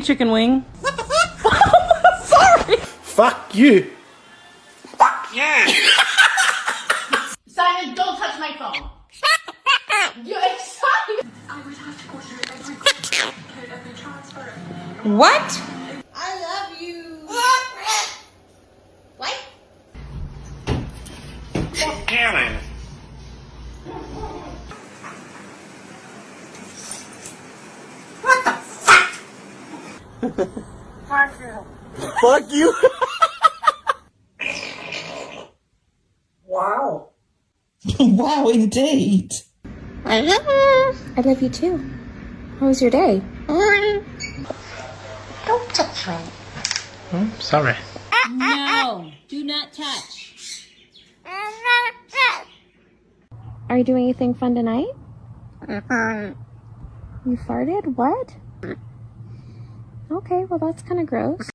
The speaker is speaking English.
Chicken wing. Sorry. Fuck you. Fuck you. Simon, don't touch my phone. You're excited. I would have to go through every code, every transfer. What? I love you. What? Stop yelling. What the fuck? Fuck you. Fuck you. Wow. Wow, indeed. I love you too. How was your day? Don't touch me. Oh, sorry. No, do not touch. Are you doing anything fun tonight? You farted? What? Okay, well that's kind of gross.